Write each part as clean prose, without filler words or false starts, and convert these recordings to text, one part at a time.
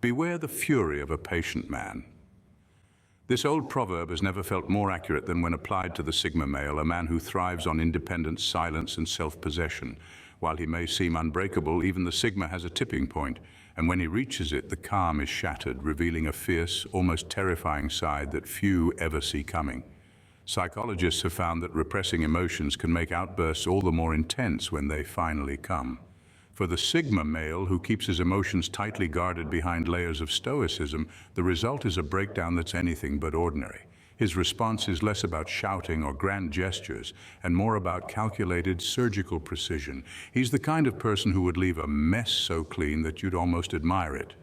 Beware the fury of a patient man. This old proverb has never felt more accurate than when applied to the Sigma male, a man who thrives on independence, silence, and self-possession. While he may seem unbreakable, even the Sigma has a tipping point, and when he reaches it, the calm is shattered, revealing a fierce, almost terrifying side that few ever see coming. Psychologists have found that repressing emotions can make outbursts all the more intense when they finally come. For the Sigma male, who keeps his emotions tightly guarded behind layers of stoicism, the result is a breakdown that's anything but ordinary. His response is less about shouting or grand gestures and more about calculated surgical precision. He's the kind of person who would leave a mess so clean that you'd almost admire it.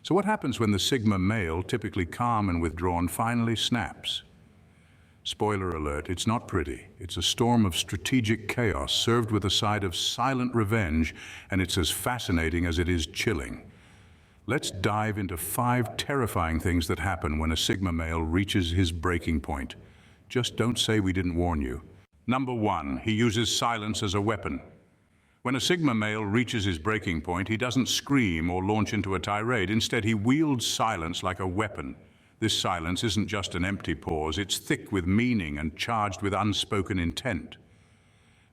So what happens when the Sigma male, typically calm and withdrawn, finally snaps? Spoiler alert, it's not pretty. It's a storm of strategic chaos served with a side of silent revenge, and it's as fascinating as it is chilling. Let's dive into 5 terrifying things that happen when a Sigma male reaches his breaking point. Just don't say we didn't warn you. Number 1, he uses silence as a weapon. When a Sigma male reaches his breaking point, he doesn't scream or launch into a tirade. Instead, he wields silence like a weapon. This silence isn't just an empty pause, it's thick with meaning and charged with unspoken intent,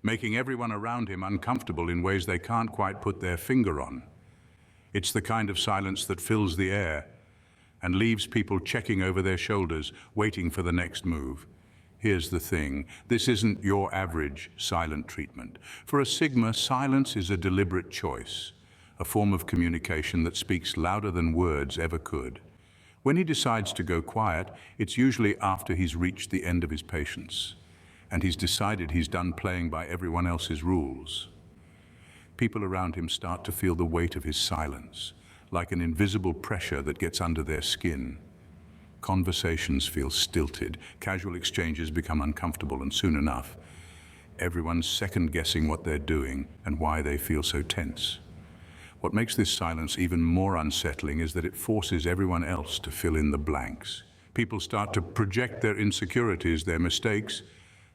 making everyone around him uncomfortable in ways they can't quite put their finger on. It's the kind of silence that fills the air and leaves people checking over their shoulders, waiting for the next move. Here's the thing, this isn't your average silent treatment. For a Sigma, silence is a deliberate choice, a form of communication that speaks louder than words ever could. When he decides to go quiet, it's usually after he's reached the end of his patience, and he's decided he's done playing by everyone else's rules. People around him start to feel the weight of his silence, like an invisible pressure that gets under their skin. Conversations feel stilted, casual exchanges become uncomfortable, and soon enough, everyone's second-guessing what they're doing and why they feel so tense. What makes this silence even more unsettling is that it forces everyone else to fill in the blanks. People start to project their insecurities, their mistakes,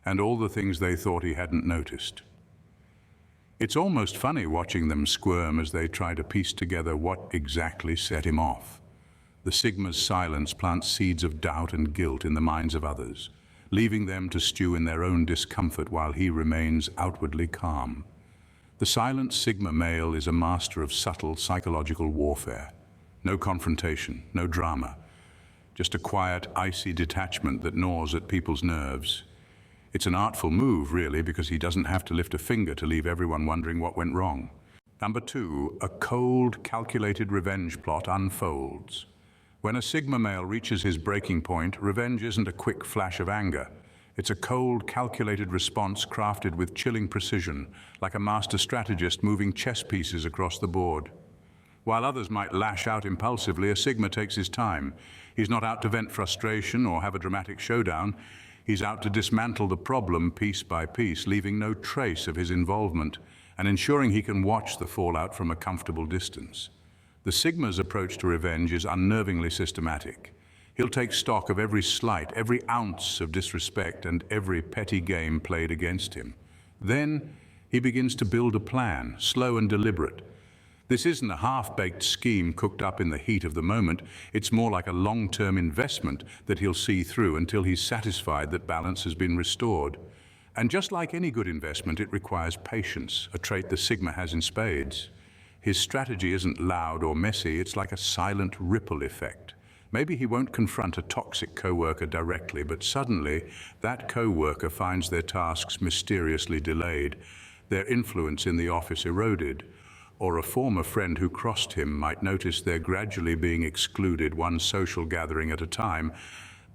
and all the things they thought he hadn't noticed. It's almost funny watching them squirm as they try to piece together what exactly set him off. The Sigma's silence plants seeds of doubt and guilt in the minds of others, leaving them to stew in their own discomfort while he remains outwardly calm. The silent Sigma male is a master of subtle psychological warfare. No confrontation, no drama, just a quiet, icy detachment that gnaws at people's nerves. It's an artful move, really, because he doesn't have to lift a finger to leave everyone wondering what went wrong. Number 2, a cold, calculated revenge plot unfolds. When a Sigma male reaches his breaking point, revenge isn't a quick flash of anger. It's a cold, calculated response crafted with chilling precision, like a master strategist moving chess pieces across the board. While others might lash out impulsively, a Sigma takes his time. He's not out to vent frustration or have a dramatic showdown. He's out to dismantle the problem piece by piece, leaving no trace of his involvement and ensuring he can watch the fallout from a comfortable distance. The Sigma's approach to revenge is unnervingly systematic. He'll take stock of every slight, every ounce of disrespect, and every petty game played against him. Then he begins to build a plan, slow and deliberate. This isn't a half-baked scheme cooked up in the heat of the moment. It's more like a long-term investment that he'll see through until he's satisfied that balance has been restored. And just like any good investment, it requires patience, a trait the Sigma has in spades. His strategy isn't loud or messy, it's like a silent ripple effect. Maybe he won't confront a toxic coworker directly, but suddenly that coworker finds their tasks mysteriously delayed, their influence in the office eroded, or a former friend who crossed him might notice they're gradually being excluded one social gathering at a time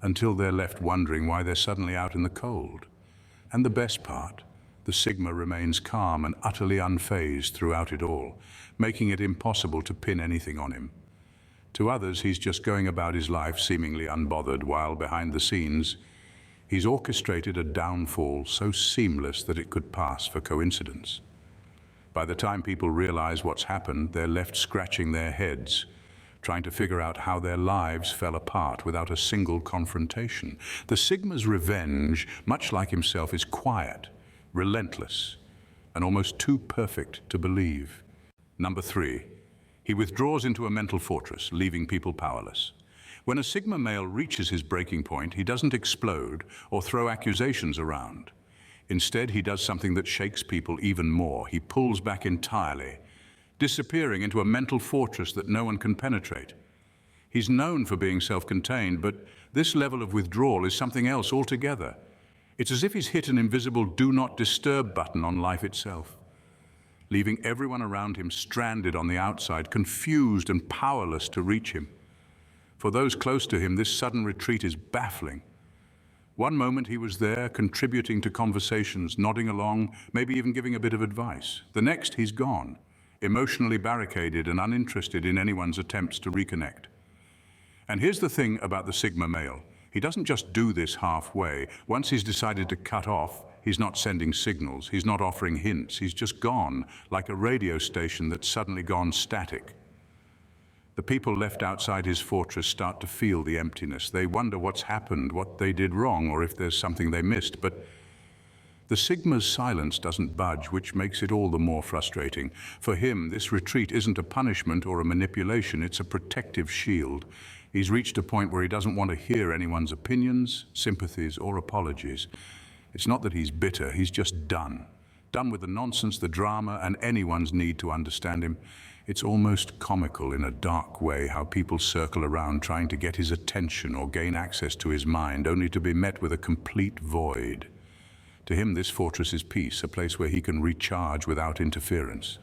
until they're left wondering why they're suddenly out in the cold. And the best part, the Sigma remains calm and utterly unfazed throughout it all, making it impossible to pin anything on him. To others, he's just going about his life seemingly unbothered, while behind the scenes, he's orchestrated a downfall so seamless that it could pass for coincidence. By the time people realize what's happened, they're left scratching their heads, trying to figure out how their lives fell apart without a single confrontation. The Sigma's revenge, much like himself, is quiet, relentless, and almost too perfect to believe. Number 3. He withdraws into a mental fortress, leaving people powerless. When a Sigma male reaches his breaking point, he doesn't explode or throw accusations around. Instead, he does something that shakes people even more. He pulls back entirely, disappearing into a mental fortress that no one can penetrate. He's known for being self-contained, but this level of withdrawal is something else altogether. It's as if he's hit an invisible do not disturb button on life itself, leaving everyone around him stranded on the outside, confused and powerless to reach him. For those close to him, this sudden retreat is baffling. One moment he was there, contributing to conversations, nodding along, maybe even giving a bit of advice. The next, he's gone, emotionally barricaded and uninterested in anyone's attempts to reconnect. And here's the thing about the Sigma male. He doesn't just do this halfway. Once he's decided to cut off, he's not sending signals, he's not offering hints, he's just gone, like a radio station that's suddenly gone static. The people left outside his fortress start to feel the emptiness. They wonder what's happened, what they did wrong, or if there's something they missed. But the Sigma's silence doesn't budge, which makes it all the more frustrating. For him, this retreat isn't a punishment or a manipulation, it's a protective shield. He's reached a point where he doesn't want to hear anyone's opinions, sympathies, or apologies. It's not that he's bitter, he's just done. Done with the nonsense, the drama, and anyone's need to understand him. It's almost comical in a dark way how people circle around trying to get his attention or gain access to his mind, only to be met with a complete void. To him, this fortress is peace, a place where he can recharge without interference.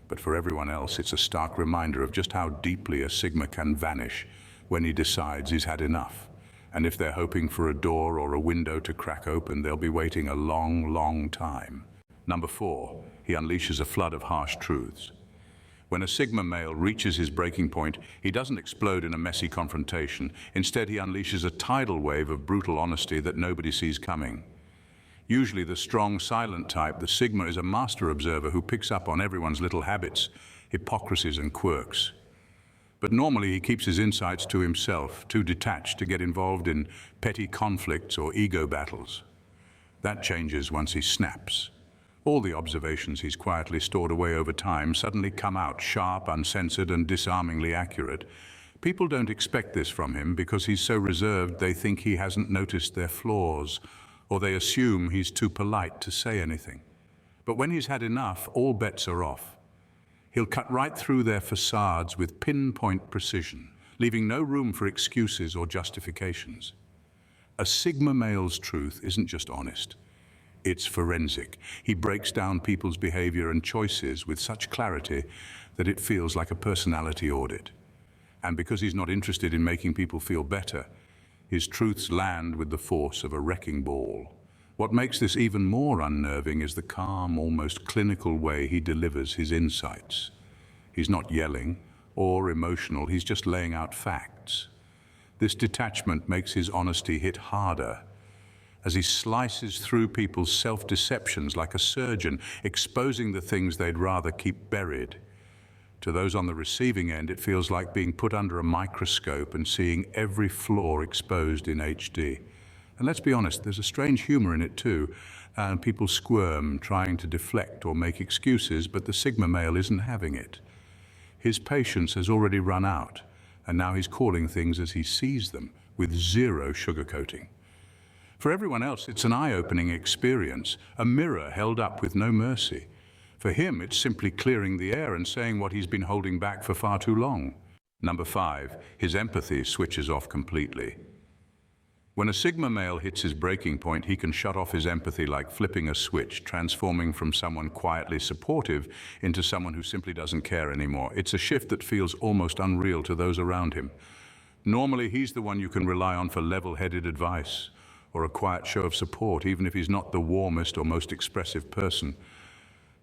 But for everyone else, it's a stark reminder of just how deeply a Sigma can vanish when he decides he's had enough. And if they're hoping for a door or a window to crack open, they'll be waiting a long, long time. Number 4, he unleashes a flood of harsh truths. When a Sigma male reaches his breaking point, he doesn't explode in a messy confrontation. Instead, he unleashes a tidal wave of brutal honesty that nobody sees coming. Usually the strong, silent type, the Sigma is a master observer who picks up on everyone's little habits, hypocrisies and quirks. But normally he keeps his insights to himself, too detached to get involved in petty conflicts or ego battles. That changes once he snaps. All the observations he's quietly stored away over time suddenly come out sharp, uncensored, and disarmingly accurate. People don't expect this from him because he's so reserved they think he hasn't noticed their flaws, or they assume he's too polite to say anything. But when he's had enough, all bets are off. He'll cut right through their facades with pinpoint precision, leaving no room for excuses or justifications. A Sigma male's truth isn't just honest. It's forensic. He breaks down people's behavior and choices with such clarity that it feels like a personality audit. And because he's not interested in making people feel better, his truths land with the force of a wrecking ball. What makes this even more unnerving is the calm, almost clinical way he delivers his insights. He's not yelling or emotional, he's just laying out facts. This detachment makes his honesty hit harder as he slices through people's self-deceptions like a surgeon, exposing the things they'd rather keep buried. To those on the receiving end, it feels like being put under a microscope and seeing every flaw exposed in HD. And let's be honest, there's a strange humor in it too. People squirm, trying to deflect or make excuses, but the Sigma male isn't having it. His patience has already run out, and now he's calling things as he sees them, with zero sugarcoating. For everyone else, it's an eye-opening experience, a mirror held up with no mercy. For him, it's simply clearing the air and saying what he's been holding back for far too long. Number 5, his empathy switches off completely. When a Sigma male hits his breaking point, he can shut off his empathy like flipping a switch, transforming from someone quietly supportive into someone who simply doesn't care anymore. It's a shift that feels almost unreal to those around him. Normally, he's the one you can rely on for level-headed advice or a quiet show of support, even if he's not the warmest or most expressive person.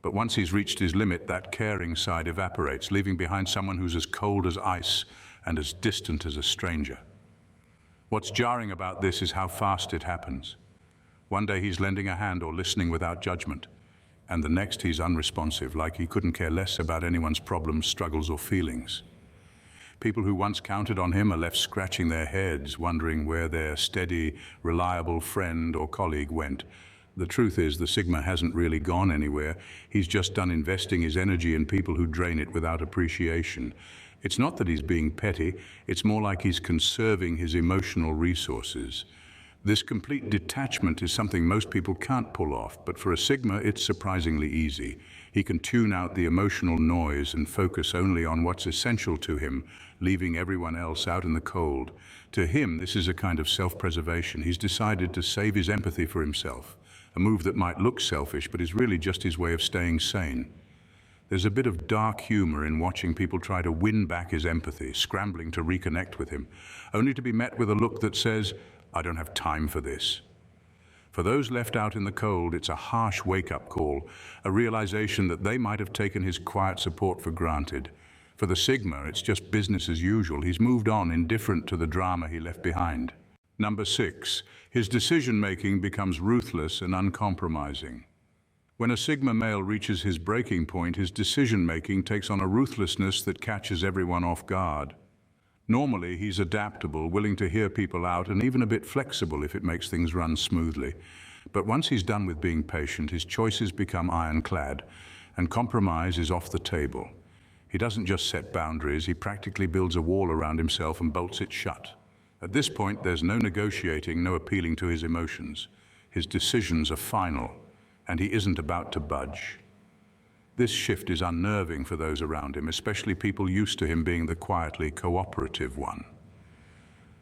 But once he's reached his limit, that caring side evaporates, leaving behind someone who's as cold as ice and as distant as a stranger. What's jarring about this is how fast it happens. One day he's lending a hand or listening without judgment, and the next he's unresponsive, like he couldn't care less about anyone's problems, struggles, or feelings. People who once counted on him are left scratching their heads, wondering where their steady, reliable friend or colleague went. The truth is, the Sigma hasn't really gone anywhere. He's just done investing his energy in people who drain it without appreciation. It's not that he's being petty, it's more like he's conserving his emotional resources. This complete detachment is something most people can't pull off, but for a Sigma, it's surprisingly easy. He can tune out the emotional noise and focus only on what's essential to him, leaving everyone else out in the cold. To him, this is a kind of self-preservation. He's decided to save his empathy for himself, a move that might look selfish, but is really just his way of staying sane. There's a bit of dark humor in watching people try to win back his empathy, scrambling to reconnect with him, only to be met with a look that says, "I don't have time for this." For those left out in the cold, it's a harsh wake-up call, a realization that they might have taken his quiet support for granted. For the Sigma, it's just business as usual. He's moved on, indifferent to the drama he left behind. Number 6, his decision-making becomes ruthless and uncompromising. When a Sigma male reaches his breaking point, his decision-making takes on a ruthlessness that catches everyone off guard. Normally, he's adaptable, willing to hear people out, and even a bit flexible if it makes things run smoothly. But once he's done with being patient, his choices become ironclad, and compromise is off the table. He doesn't just set boundaries, he practically builds a wall around himself and bolts it shut. At this point, there's no negotiating, no appealing to his emotions. His decisions are final, and he isn't about to budge. This shift is unnerving for those around him, especially people used to him being the quietly cooperative one.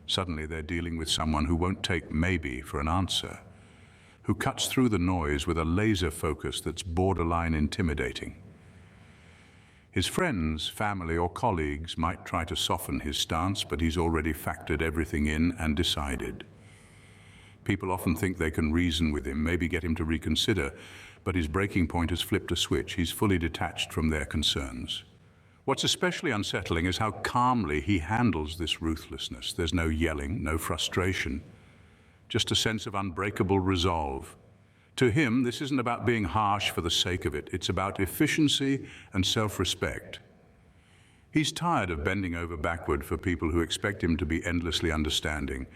Suddenly they're dealing with someone who won't take maybe for an answer, who cuts through the noise with a laser focus that's borderline intimidating. His friends, family, or colleagues might try to soften his stance, but he's already factored everything in and decided. People often think they can reason with him, maybe get him to reconsider, but his breaking point has flipped a switch. He's fully detached from their concerns. What's especially unsettling is how calmly he handles this ruthlessness. There's no yelling, no frustration, just a sense of unbreakable resolve. To him, this isn't about being harsh for the sake of it. It's about efficiency and self-respect. He's tired of bending over backward for people who expect him to be endlessly understanding,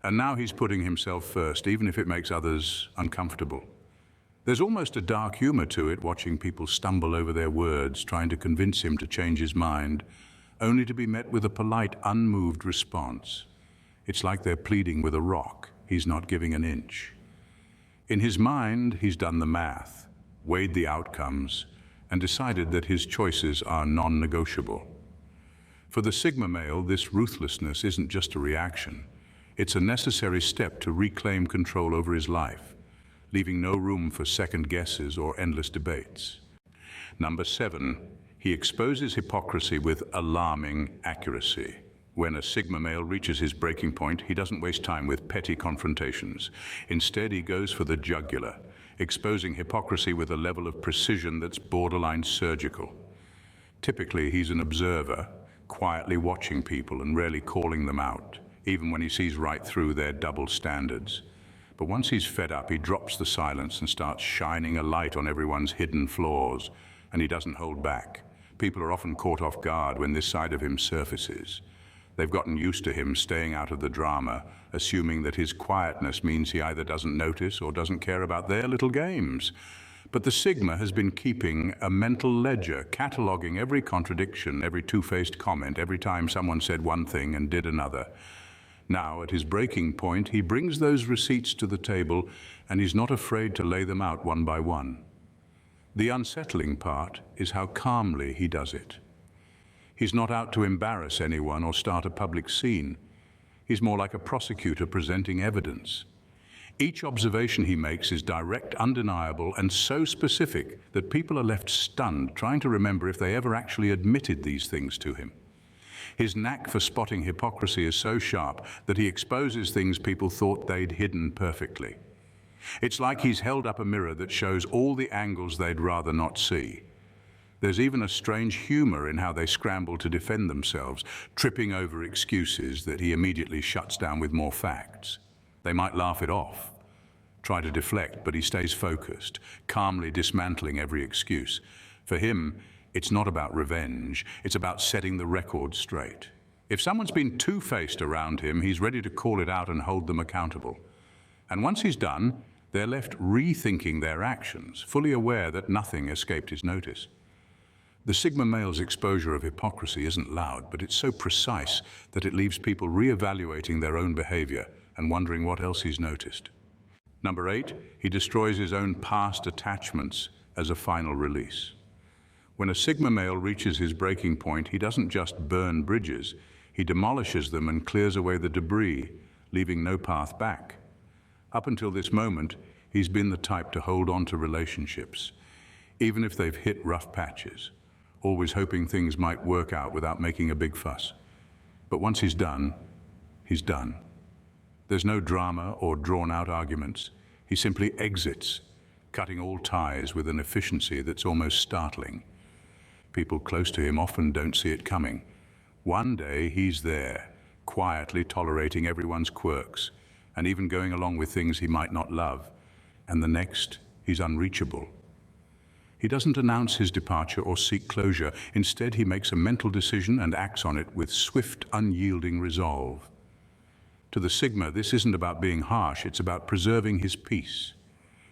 and now he's putting himself first, even if it makes others uncomfortable. There's almost a dark humor to it, watching people stumble over their words, trying to convince him to change his mind, only to be met with a polite, unmoved response. It's like they're pleading with a rock. He's not giving an inch. In his mind, he's done the math, weighed the outcomes, and decided that his choices are non-negotiable. For the Sigma male, this ruthlessness isn't just a reaction. It's a necessary step to reclaim control over his life, leaving no room for second guesses or endless debates. Number 7, he exposes hypocrisy with alarming accuracy. When a Sigma male reaches his breaking point, he doesn't waste time with petty confrontations. Instead, he goes for the jugular, exposing hypocrisy with a level of precision that's borderline surgical. Typically, he's an observer, quietly watching people and rarely calling them out, even when he sees right through their double standards. But once he's fed up, he drops the silence and starts shining a light on everyone's hidden flaws, and he doesn't hold back. People are often caught off guard when this side of him surfaces. They've gotten used to him staying out of the drama, assuming that his quietness means he either doesn't notice or doesn't care about their little games. But the Sigma has been keeping a mental ledger, cataloging every contradiction, every two-faced comment, every time someone said one thing and did another. Now, at his breaking point, he brings those receipts to the table, and he's not afraid to lay them out one by one. The unsettling part is how calmly he does it. He's not out to embarrass anyone or start a public scene. He's more like a prosecutor presenting evidence. Each observation he makes is direct, undeniable, and so specific that people are left stunned, trying to remember if they ever actually admitted these things to him. His knack for spotting hypocrisy is so sharp that he exposes things people thought they'd hidden perfectly. It's like he's held up a mirror that shows all the angles they'd rather not see. There's even a strange humor in how they scramble to defend themselves, tripping over excuses that he immediately shuts down with more facts. They might laugh it off, try to deflect, but he stays focused, calmly dismantling every excuse. For him, it's not about revenge, it's about setting the record straight. If someone's been two-faced around him, he's ready to call it out and hold them accountable. And once he's done, They're left rethinking their actions, fully aware that nothing escaped his notice. The Sigma male's exposure of hypocrisy isn't loud, but it's so precise that it leaves people re-evaluating their own behavior and wondering what else he's noticed. Number 8, he destroys his own past attachments as a final release. When a Sigma male reaches his breaking point, he doesn't just burn bridges, he demolishes them and clears away the debris, leaving no path back. Up until this moment, he's been the type to hold on to relationships, even if they've hit rough patches, always hoping things might work out without making a big fuss. But once he's done, he's done. There's no drama or drawn-out arguments. He simply exits, cutting all ties with an efficiency that's almost startling. People close to him often don't see it coming. One day he's there, quietly tolerating everyone's quirks, and even going along with things he might not love. And the next, he's unreachable. He doesn't announce his departure or seek closure. Instead, he makes a mental decision and acts on it with swift, unyielding resolve. To the Sigma, this isn't about being harsh, it's about preserving his peace.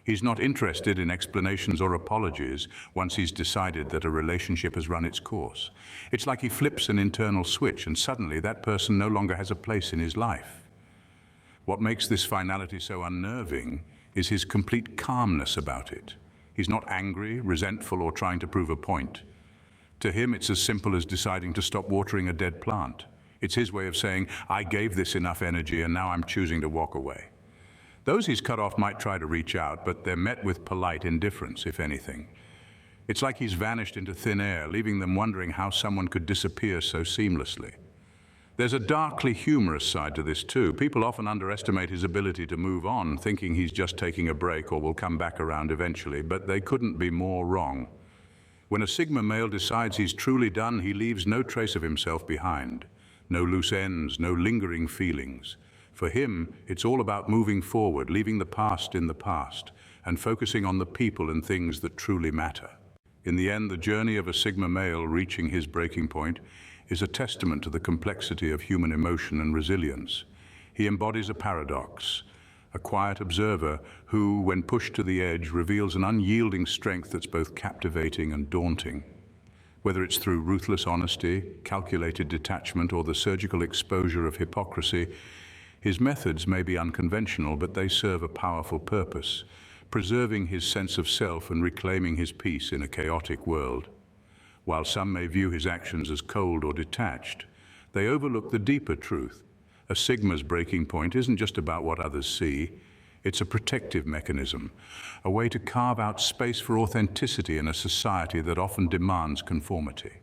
He's not interested in explanations or apologies once he's decided that a relationship has run its course. It's like he flips an internal switch and suddenly that person no longer has a place in his life. What makes this finality so unnerving is his complete calmness about it. He's not angry, resentful, or trying to prove a point. To him, it's as simple as deciding to stop watering a dead plant. It's his way of saying, I gave this enough energy and now I'm choosing to walk away. Those he's cut off might try to reach out, but they're met with polite indifference, if anything. It's like he's vanished into thin air, leaving them wondering how someone could disappear so seamlessly. There's a darkly humorous side to this too. People often underestimate his ability to move on, thinking he's just taking a break or will come back around eventually, but they couldn't be more wrong. When a Sigma male decides he's truly done, he leaves no trace of himself behind. No loose ends, no lingering feelings. For him, it's all about moving forward, leaving the past in the past, and focusing on the people and things that truly matter. In the end, the journey of a Sigma male reaching his breaking point is a testament to the complexity of human emotion and resilience. He embodies a paradox, a quiet observer who, when pushed to the edge, reveals an unyielding strength that's both captivating and daunting. Whether it's through ruthless honesty, calculated detachment, or the surgical exposure of hypocrisy, his methods may be unconventional, but they serve a powerful purpose, preserving his sense of self and reclaiming his peace in a chaotic world. While some may view his actions as cold or detached, they overlook the deeper truth. A Sigma's breaking point isn't just about what others see, it's a protective mechanism, a way to carve out space for authenticity in a society that often demands conformity.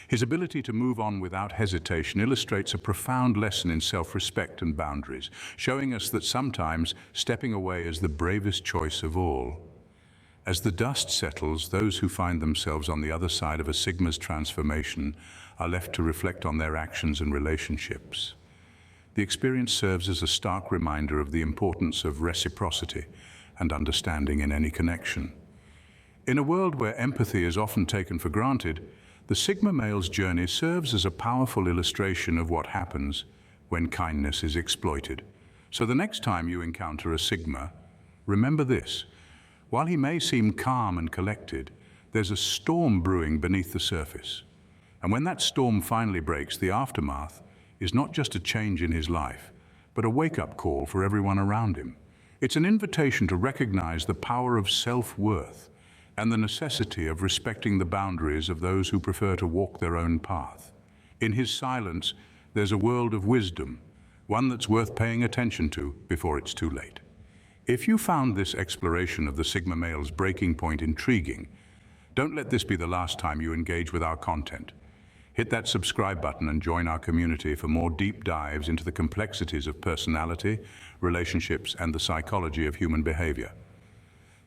His ability to move on without hesitation illustrates a profound lesson in self-respect and boundaries, showing us that sometimes stepping away is the bravest choice of all. As the dust settles, those who find themselves on the other side of a Sigma's transformation are left to reflect on their actions and relationships. The experience serves as a stark reminder of the importance of reciprocity and understanding in any connection. In a world where empathy is often taken for granted, the Sigma male's journey serves as a powerful illustration of what happens when kindness is exploited. So the next time you encounter a Sigma, remember this. While he may seem calm and collected, there's a storm brewing beneath the surface. And when that storm finally breaks, the aftermath is not just a change in his life, but a wake-up call for everyone around him. It's an invitation to recognize the power of self-worth and the necessity of respecting the boundaries of those who prefer to walk their own path. In his silence, there's a world of wisdom, one that's worth paying attention to before it's too late. If you found this exploration of the Sigma male's breaking point intriguing, don't let this be the last time you engage with our content. Hit that subscribe button and join our community for more deep dives into the complexities of personality, relationships, and the psychology of human behavior.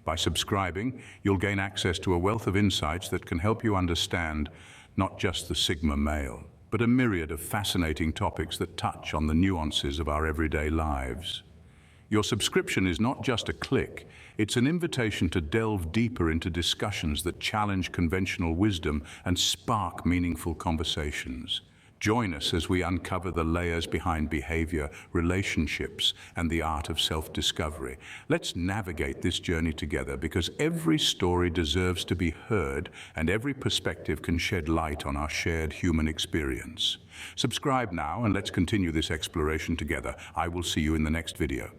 By subscribing, you'll gain access to a wealth of insights that can help you understand not just the Sigma male, but a myriad of fascinating topics that touch on the nuances of our everyday lives. Your subscription is not just a click, it's an invitation to delve deeper into discussions that challenge conventional wisdom and spark meaningful conversations. Join us as we uncover the layers behind behavior, relationships, and the art of self-discovery. Let's navigate this journey together because every story deserves to be heard and every perspective can shed light on our shared human experience. Subscribe now and let's continue this exploration together. I will see you in the next video.